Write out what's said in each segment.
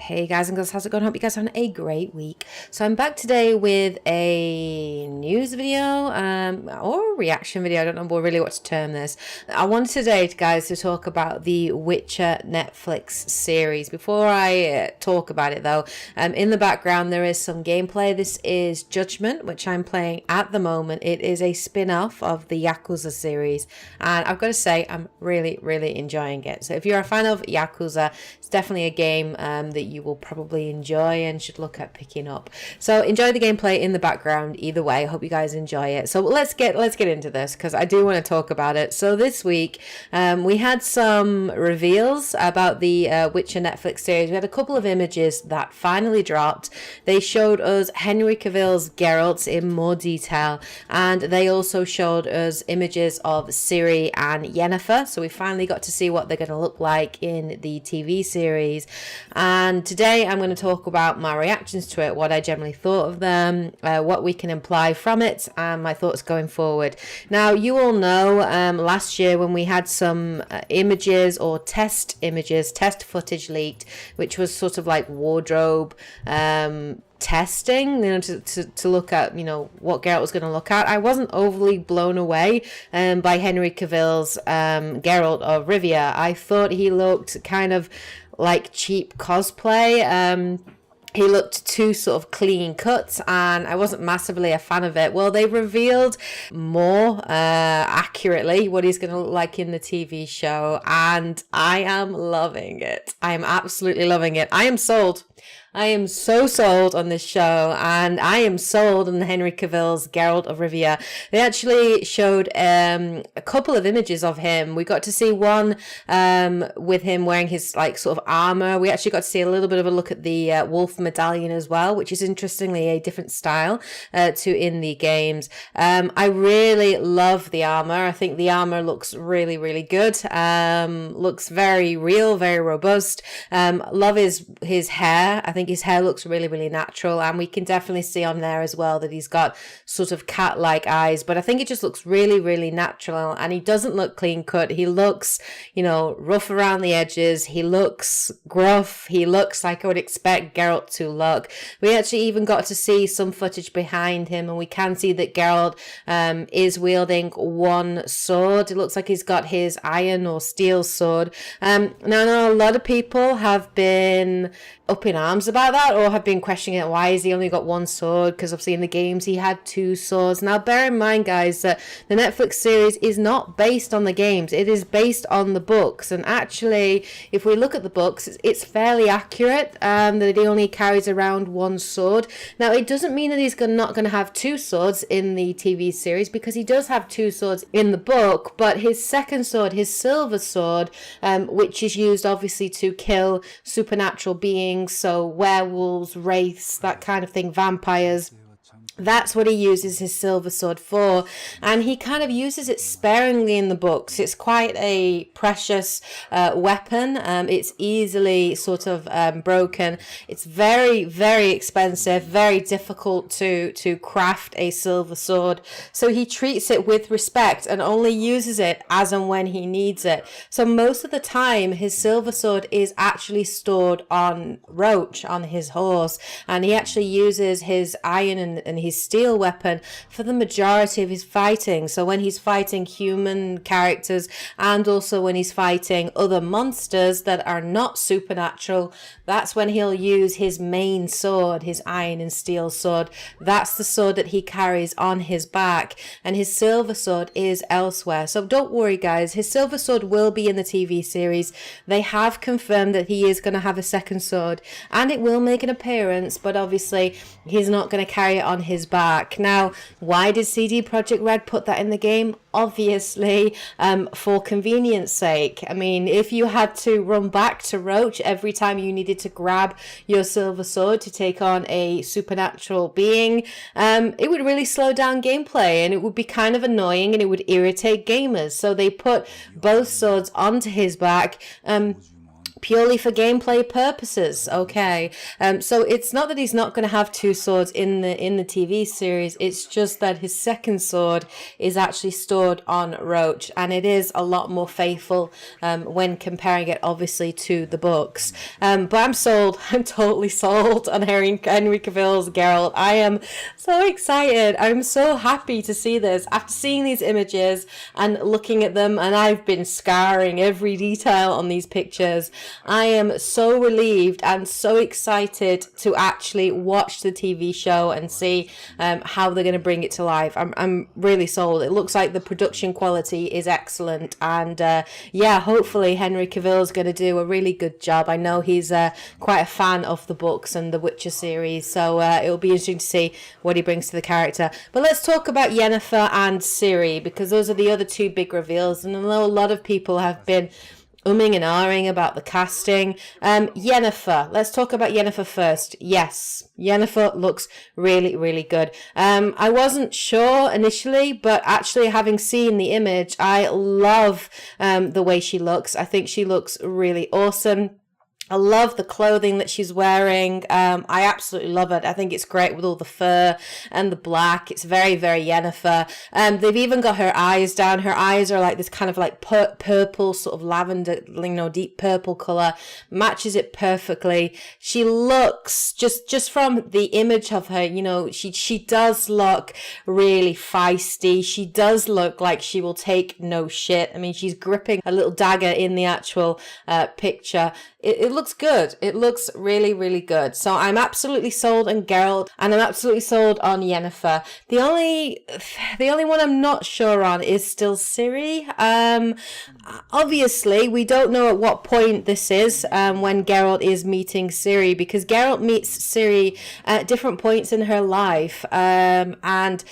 Hey guys and girls, how's it going? Hope you guys are having a great week. So I'm back today with a news video or a reaction video. I don't know really what to term this. I wanted today, guys, to talk about the Witcher Netflix series. Before I talk about it though, in the background there is some gameplay. This is Judgment, which I'm playing at the moment. It is a spin-off of the Yakuza series, and I've got to say I'm really enjoying it. So if you're a fan of Yakuza, it's definitely a game that you will probably enjoy and should look at picking up. So enjoy the gameplay in the background either way. I hope you guys enjoy it. So let's get into this because I do want to talk about it. So this week we had some reveals about the Witcher Netflix series. We had a couple of images that finally dropped. They showed us Henry Cavill's Geralt in more detail, and they also showed us images of Cirie and Yennefer. So we finally got to see what they're going to look like in the TV series. And today I'm going to talk about my reactions to it, what I generally thought of them, what we can imply from it, and my thoughts going forward. Now, you all know last year when we had some images or test footage leaked, which was sort of like wardrobe testing, to look at, what Geralt was going to look at. I wasn't overly blown away by Henry Cavill's Geralt of Rivia. I thought he looked kind of like cheap cosplay. He looked too sort of clean cut, and I wasn't massively a fan of it. Well, they revealed more accurately what he's going to look like in the TV show, and I am loving it. I am absolutely loving it. I am sold. I am so sold on this show, and I am sold on Henry Cavill's Geralt of Rivia. They actually showed a couple of images of him. We got to see one with him wearing his sort of armor. We actually got to see a little bit of a look at the wolf medallion as well, which is interestingly a different style to in the games. I really love the armor. I think the armor looks really good. Looks very real, very robust. Love his hair. I think his hair looks really natural, and we can definitely see on there as well that he's got sort of cat-like eyes, but I think it just looks really natural, and he doesn't look clean cut. He looks, rough around the edges. He looks gruff. He looks like I would expect Geralt to look. We actually even got to see some footage behind him, and we can see that Geralt is wielding one sword. It looks like he's got his iron or steel sword. Now I know a lot of people have been up in arms about that, or have been questioning it. Why has he only got one sword? Because obviously in the games he had two swords. Now bear in mind, guys, that the Netflix series is not based on the games. It is based on the books, and actually if we look at the books, it's fairly accurate that he only carries around one sword. Now it doesn't mean that he's not going to have two swords in the TV series, because he does have two swords in the book, but his second sword, his silver sword, which is used obviously to kill supernatural beings, so werewolves, wraiths, that kind of thing, vampires. That's what he uses his silver sword for, and he kind of uses it sparingly in the books. It's quite a precious weapon. It's easily sort of broken. It's very expensive, very difficult to craft a silver sword. So he treats it with respect and only uses it as and when he needs it. So most of the time his silver sword is actually stored on Roach, on his horse, and he actually uses his iron and his steel weapon for the majority of his fighting. So when he's fighting human characters, and also when he's fighting other monsters that are not supernatural, that's when he'll use his main sword, his iron and steel sword. That's the sword that he carries on his back, and his silver sword is elsewhere. So don't worry, guys, his silver sword will be in the TV series. They have confirmed that he is going to have a second sword, and it will make an appearance, but obviously he's not going to carry it on his back. Now, why did CD Projekt Red put that in the game? Obviously, for convenience sake. I mean, if you had to run back to Roach every time you needed to grab your silver sword to take on a supernatural being, it would really slow down gameplay, and it would be kind of annoying, and it would irritate gamers. So they put both swords onto his back. purely for gameplay purposes. Okay, so it's not that he's not going to have two swords in the TV series. It's just that his second sword is actually stored on Roach, and it is a lot more faithful when comparing it, obviously, to the books. But I'm sold. I'm totally sold on Henry Cavill's Geralt. I am so excited. I'm so happy to see this after seeing these images and looking at them, and I've been scouring every detail on these pictures. I am so relieved and so excited to actually watch the TV show and see how they're going to bring it to life. I'm really sold. It looks like the production quality is excellent, and yeah, hopefully Henry Cavill is going to do a really good job. I know he's quite a fan of the books and the Witcher series, so it'll be interesting to see what he brings to the character. But let's talk about Yennefer and Ciri, because those are the other two big reveals, and I know a lot of people have been umming and ahhing about the casting. Yennefer, let's talk about Yennefer first. Yes, Yennefer looks really, really good. I wasn't sure initially, but actually having seen the image, I love the way she looks. I think she looks really awesome. I love the clothing that she's wearing. I absolutely love it. I think it's great with all the fur and the black. It's very, very Yennefer. They've even got her eyes down. Her eyes are like this kind of like purple, sort of lavender, deep purple color. Matches it perfectly. She looks, just from the image of her, she does look really feisty. She does look like she will take no shit. I mean, she's gripping a little dagger in the actual picture. It looks good. It looks really, really good. So I'm absolutely sold on Geralt, and I'm absolutely sold on Yennefer. The only one I'm not sure on is still Ciri. Obviously, we don't know at what point this is when Geralt is meeting Ciri, because Geralt meets Ciri at different points in her life, and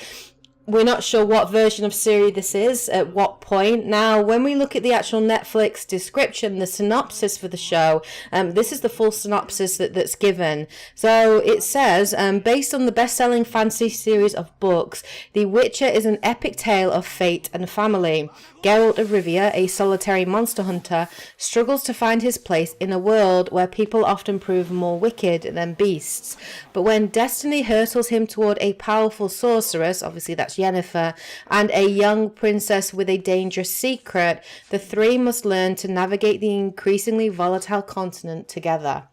we're not sure what version of Ciri this is at what point. Now, when we look at the actual Netflix description, the synopsis for the show, this is the full synopsis that's given. So it says, based on the best-selling fantasy series of books, The Witcher is an epic tale of fate and family. Geralt of Rivia, a solitary monster hunter, struggles to find his place in a world where people often prove more wicked than beasts. But when destiny hurtles him toward a powerful sorceress, obviously that's Yennefer, and a young princess with a dangerous secret, the three must learn to navigate the increasingly volatile continent together.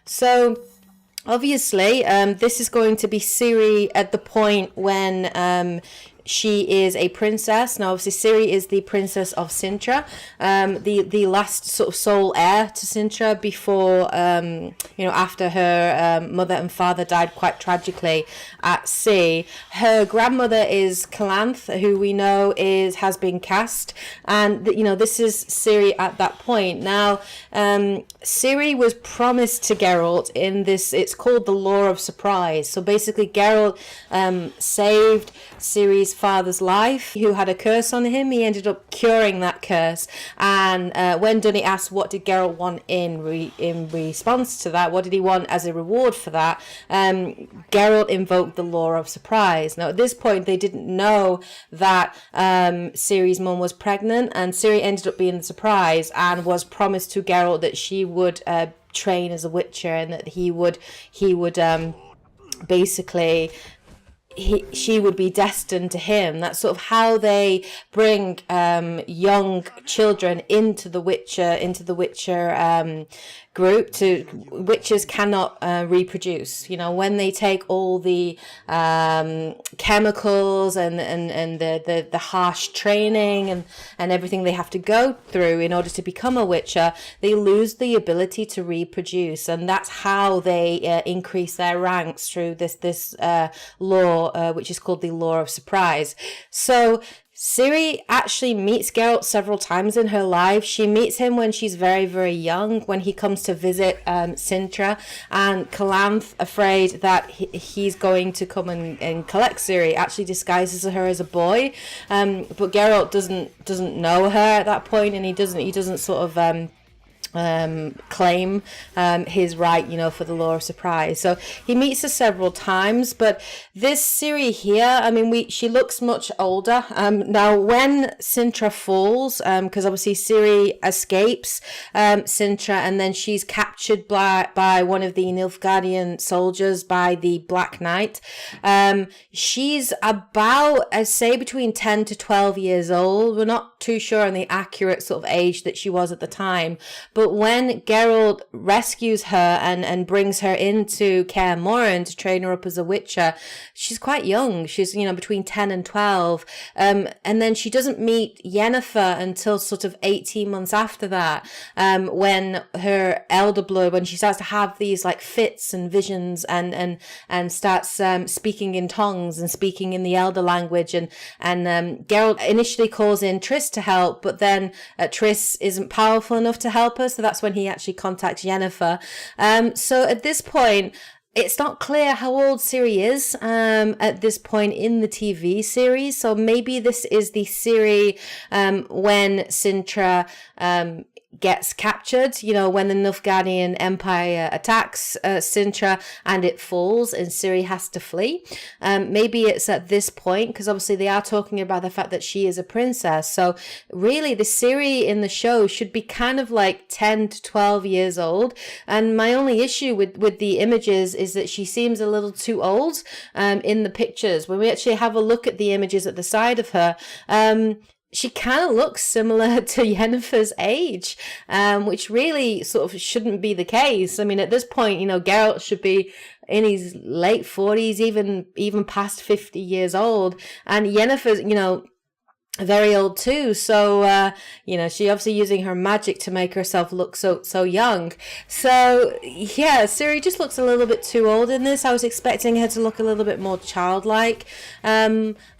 So obviously, this is going to be Ciri at the point when she is a princess. Now, obviously, Ciri is the princess of Cintra, the last sort of sole heir to Cintra before, after her mother and father died quite tragically at sea. Her grandmother is Calanth, who we know has been cast, and this is Ciri at that point. Now, Ciri was promised to Geralt in this. It's called the Law of Surprise. So basically, Geralt saved Ciri's father's life, who had a curse on him. He ended up curing that curse, and when Dunny asked what did Geralt want in response to that, what did he want as a reward for that, Geralt invoked the Law of Surprise. Now at this point they didn't know that Ciri's mum was pregnant, and Ciri ended up being the surprise and was promised to Geralt that she would train as a witcher, and that he would basically she would be destined to him. That's sort of how they bring young children into the Witcher group. To witches cannot reproduce. When they take all the chemicals and the harsh training and everything they have to go through in order to become a witcher, they lose the ability to reproduce, and that's how they increase their ranks through this law, which is called the Law of Surprise. So Ciri actually meets Geralt several times in her life. She meets him when she's very, very young, when he comes to visit Cintra, and Calanth, afraid that he's going to come and collect Ciri, actually disguises her as a boy. But Geralt doesn't know her at that point, and he doesn't sort of claim his right, you know, for the law of surprise. So he meets her several times, but this Cirie here, I mean, she looks much older. Now when Cintra falls, because obviously Cirie escapes Cintra, and then she's captured by one of the Nilfgaardian soldiers, by the Black Knight. She's about, I say, between 10 to 12 years old. We're not too sure on the accurate sort of age that she was at the time, but when Geralt rescues her and brings her into Kaer Morhen to train her up as a witcher, she's quite young. She's, you know, between 10 and 12. And then she doesn't meet Yennefer until sort of 18 months after that, when her elder blood, when she starts to have these like fits and visions and starts speaking in tongues and speaking in the elder language. And Geralt initially calls in Triss to help, but then Triss isn't powerful enough to help her. So that's when he actually contacts Yennefer. So at this point, it's not clear how old Cirie is at this point in the TV series. So maybe this is the Cirie when Cintra gets captured, you know, when the Nilfgaardian Empire attacks Cintra and it falls and Cirie has to flee. Maybe it's at this point, because obviously they are talking about the fact that she is a princess. So really the Cirie in the show should be kind of like 10 to 12 years old. And my only issue with the images is that she seems a little too old in the pictures. When we actually have a look at the images at the side of her, she kind of looks similar to Yennefer's age, which really sort of shouldn't be the case. I mean, at this point, you know, Geralt should be in his late 40s, even past 50 years old. And Yennefer's, you know, very old too. So, you know, she obviously using her magic to make herself look so young. So, yeah, Cirie just looks a little bit too old in this. I was expecting her to look a little bit more childlike.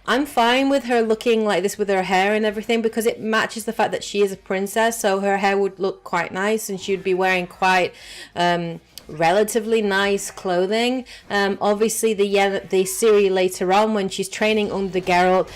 I'm fine with her looking like this with her hair and everything, because it matches the fact that she is a princess. So her hair would look quite nice and she would be wearing quite relatively nice clothing. Obviously the Cirie later on, when she's training under Geralt,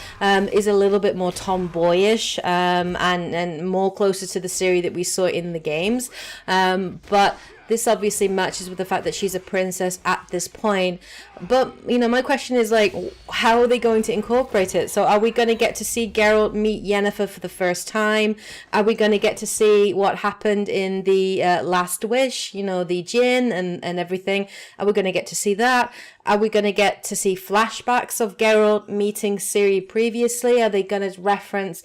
is a little bit more tomboyish and more closer to the Cirie that we saw in the games. But this obviously matches with the fact that she's a princess at this point. But, you know, my question is, like, how are they going to incorporate it? So are we going to get to see Geralt meet Yennefer for the first time? Are we going to get to see what happened in the Last Wish, you know, the djinn and everything? Are we going to get to see that? Are we going to get to see flashbacks of Geralt meeting Cirie previously? Are they going to reference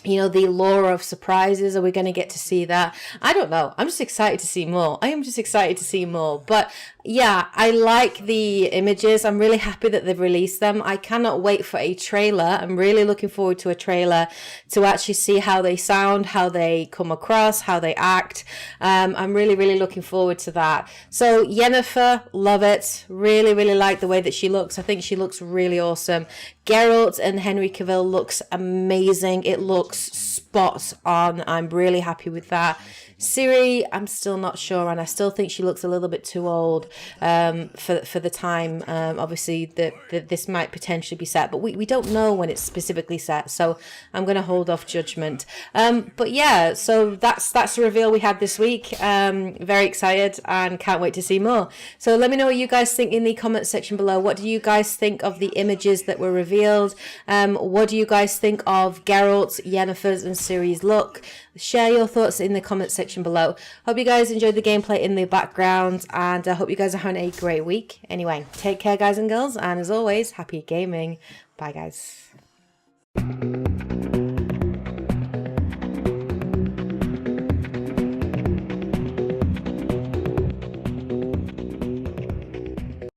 you know, the lore of surprises? Are we going to get to see that? I don't know. I'm just excited to see more. I am just excited to see more. But yeah, I like the images. I'm really happy that they've released them. I cannot wait for a trailer. I'm really looking forward to a trailer to actually see how they sound, how they come across, how they act. I'm really, really looking forward to that. So Yennefer, love it. Really, really like the way that she looks. I think she looks really awesome. Geralt and Henry Cavill looks amazing. It looks spot on. I'm really happy with that. Cirie, I'm still not sure, and I still think she looks a little bit too old for the time. Obviously, this might potentially be set, but we don't know when it's specifically set, so I'm going to hold off judgment. But yeah, so that's the reveal we had this week. Very excited and can't wait to see more. So let me know what you guys think in the comment section below. What do you guys think of the images that were revealed? What do you guys think of Geralt's, Yennefer's, and Cirie's look? Share your thoughts in the comment section below. Hope you guys enjoyed the gameplay in the background, and I hope you guys are having a great week. Anyway, take care, guys and girls, and as always, happy gaming. Bye, guys.